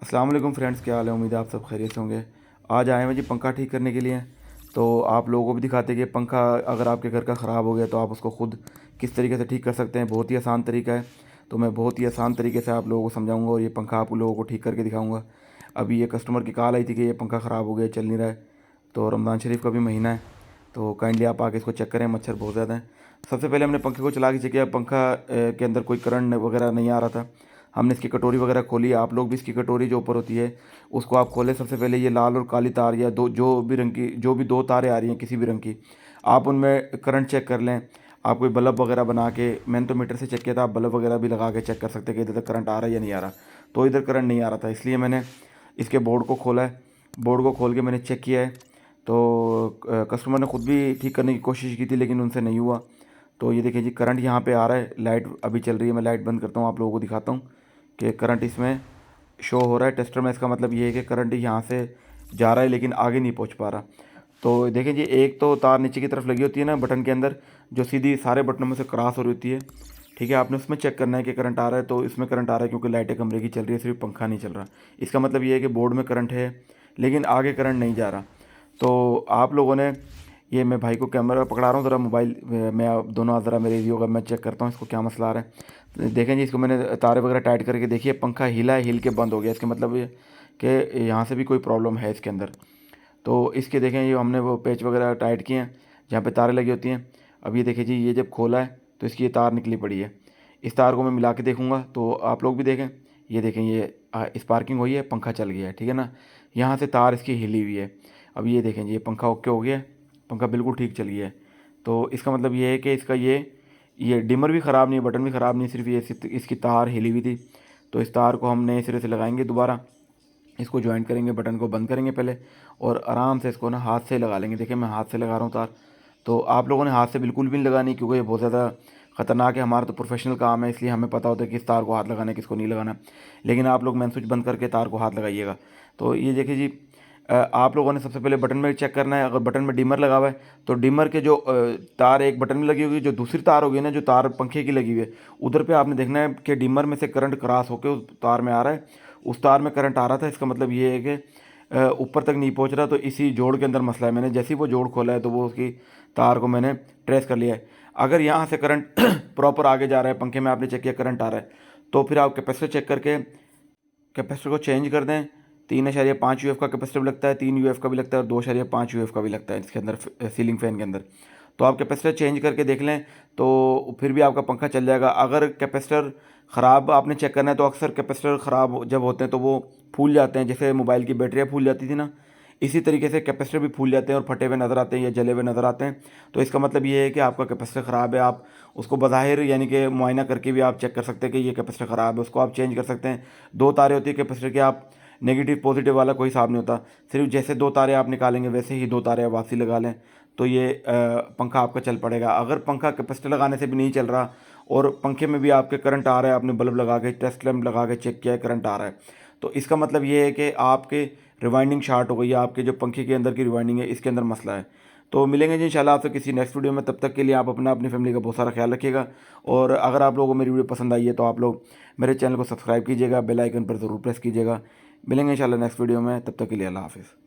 अस्सलाम वालेकुम फ्रेंड्स, क्या हाल है। उम्मीद है आप सब खैरियत से होंगे। आज आए हैं जी पंखा ठीक करने के लिए। तो आप लोगों को भी दिखाते हैं कि पंखा अगर आपके घर का ख़राब हो गया तो आप उसको ख़ुद किस तरीके से ठीक कर सकते हैं। बहुत ही आसान तरीका है। तो मैं बहुत ही आसान तरीके से आप लोगों को समझाऊंगा और ये पंखा आप लोगों को ठीक करके दिखाऊंगा। अभी ये कस्टमर की कॉल आई थी कि ये पंखा ख़राब हो गया, चल नहीं रहा है। तो रमज़ान शरीफ का भी महीना है, तो काइंडली आप आके इसको चेक करें। मच्छर बहुत ज़्यादा है। सबसे पहले हमने पंखे को चला के चेक किया। पंखा के अंदर कोई करंट वगैरह नहीं आ रहा था। हमने इसकी कटोरी वगैरह खोली। आप लोग भी इसकी कटोरी जो ऊपर होती है उसको आप खोलें। सबसे पहले ये लाल और काली तार या दो जो भी रंग की जो भी दो तारें आ रही हैं किसी भी रंग की, आप उनमें करंट चेक कर लें। आप कोई बल्ब वगैरह बना के, मैंने तो मीटर से चेक किया था, आप बल्ब वगैरह भी लगा के चेक कर सकते हैं कि इधर तक करंट आ रहा है या नहीं आ रहा। तो इधर करंट नहीं आ रहा था, इसलिए मैंने इसके बोर्ड को खोला है। बोर्ड को खोल के मैंने चेक किया है। तो कस्टमर ने ख़ुद भी ठीक करने की कोशिश की थी लेकिन उनसे नहीं हुआ। तो ये देखिए जी, करंट यहाँ पे आ रहा है। लाइट अभी चल रही है। मैं लाइट बंद करता हूँ, आप लोगों को दिखाता हूँ कि करंट इसमें शो हो रहा है टेस्टर में। इसका मतलब ये है कि करंट यहाँ से जा रहा है लेकिन आगे नहीं पहुँच पा रहा। तो देखें जी, एक तो तार नीचे की तरफ लगी होती है ना बटन के अंदर, जो सीधी सारे बटनों में से क्रॉस हो रही होती है। ठीक है, आपने उसमें चेक करना है कि करंट आ रहा है। तो इसमें करंट आ रहा है क्योंकि लाइटें कमरे की चल रही है, सिर्फ पंखा नहीं चल रहा। इसका मतलब ये है कि बोर्ड में करंट है लेकिन आगे करंट नहीं जा रहा। तो आप लोगों ने, ये मैं भाई को कैमरा पकड़ा रहा हूँ, ज़रा मोबाइल में आप दोनों ज़रा मेरे रिव्यू का मैं चेक करता हूँ इसको क्या मसला आ रहा है। देखें जी, इसको मैंने तारे वगैरह टाइट करके देखिए, पंखा हिला है, हिल के बंद हो गया। इसका मतलब ये कि यहाँ से भी कोई प्रॉब्लम है इसके अंदर। तो इसके देखें, ये हमने वो पेच वगैरह टाइट किए हैं जहाँ पे तारें लगी होती हैं। अब ये देखिए जी, ये जब खोला है तो इसकी ये तार निकली पड़ी है। इस तार को मैं मिला के देखूँगा तो आप लोग भी देखें। ये देखें, ये स्पार्किंग हुई है, पंखा चल गया है। ठीक है ना, यहाँ से तार इसकी हिली हुई है। अब ये देखें जी, ये पंखा ओके हो गया है, पंखा बिल्कुल ठीक चल गया है। तो इसका मतलब ये है कि इसका ये डिमर भी ख़राब नहीं है, बटन भी ख़राब नहीं, सिर्फ ये इसकी तार हिली हुई थी। तो इस तार को हम नए सिरे से लगाएंगे दोबारा। इसको ज्वाइंट करेंगे, बटन को बंद करेंगे पहले और आराम से इसको ना हाथ से लगा लेंगे। देखिए मैं हाथ से लगा रहा हूँ तार। तो आप लोगों ने हाथ से बिल्कुल भी नहीं लगानी क्योंकि ये बहुत ज़्यादा ख़तरनाक है। हमारा तो प्रोफेशनल काम है, इसलिए हमें पता होता है किस तार को हाथ लगाना है, किसको नहीं लगाना। लेकिन आप लोग मेन स्विच बंद करके तार को हाथ लगाइएगा। तो ये देखिए जी, आप लोगों ने सबसे पहले बटन में चेक करना है। अगर बटन में डिमर लगा हुआ है तो डिमर के जो तार एक बटन में लगी होगी, जो दूसरी तार होगी ना, जो तार पंखे की लगी हुई है, उधर पे आपने देखना है कि डिमर में से करंट क्रॉस होकर उस तार में आ रहा है। उस तार में करंट आ रहा था, इसका मतलब ये है कि ऊपर तक नहीं पहुंच रहा। तो इसी जोड़ के अंदर मसला है। मैंने जैसे ही वो जोड़ खोला है तो वो उसकी तार को मैंने ट्रेस कर लिया है। अगर यहाँ से करंट प्रॉपर आगे जा रहा है, पंखे में आपने चेक किया करंट आ रहा है, तो फिर आप कैपेसिटर चेक करके कैपेसिटर को चेंज कर दें। 3.5 यूएफ का कैपेसिटर भी लगता है, 3 यूएफ का भी लगता है और 2.5 यूएफ का भी लगता है इसके अंदर, सीलिंग फैन के अंदर। तो आप कैपेसिटर चेंज करके देख लें तो फिर भी आपका पंखा चल जाएगा। अगर कैपेसिटर ख़राब आपने चेक करना है तो अक्सर कैपेसिटर ख़राब जब होते हैं तो वो फूल जाते हैं, जैसे मोबाइल की बैटरियाँ फूल जाती थी ना, इसी तरीके से कैपेसिटर भी फूल जाते हैं और फटे हुए नज़र आते हैं या जले हुए नज़र आते हैं। तो इसका मतलब ये है कि आपका कैपेसिटर ख़राब है। आप उसको बज़ाहिर यानी कि मुआयना करके भी आप चेक कर सकते हैं कि ये कैपेसिटर ख़राब है, उसको आप चेंज कर सकते हैं। दो तारे होती है कैपेसिटर के, आप नेगेटिव पॉजिटिव वाला कोई हिसाब नहीं होता। सिर्फ जैसे दो तारे आप निकालेंगे वैसे ही दो तारे आप वापसी लगा लें तो ये पंखा आपका चल पड़ेगा। अगर पंखा कैपेसिटर लगाने से भी नहीं चल रहा और पंखे में भी आपके करंट आ रहा है, आपने बल्ब लगा के, टेस्ट लैंप लगा के चेक किया है, करंट आ रहा है, तो इसका मतलब ये है कि आपके रिवाइंडिंग शार्ट हो गई है। आपके जो पंखे के अंदर की रिवाइंडिंग है इसके अंदर मसला है। तो मिलेंगे जी इंशाल्लाह आपसे किसी नेक्स्ट वीडियो में। तब तक के लिए आप अपनी फैमिली का बहुत सारा ख्याल रखिएगा। और अगर आप लोगों को मेरी वीडियो पसंद आई है तो आप लोग मेरे चैनल को सब्सक्राइब कीजिएगा, बेल आइकन पर ज़रूर प्रेस कीजिएगा। मिलेंगे इंशाल्लाह नेक्स्ट वीडियो में। तब तक के लिए अल्लाह हाफ़िज़।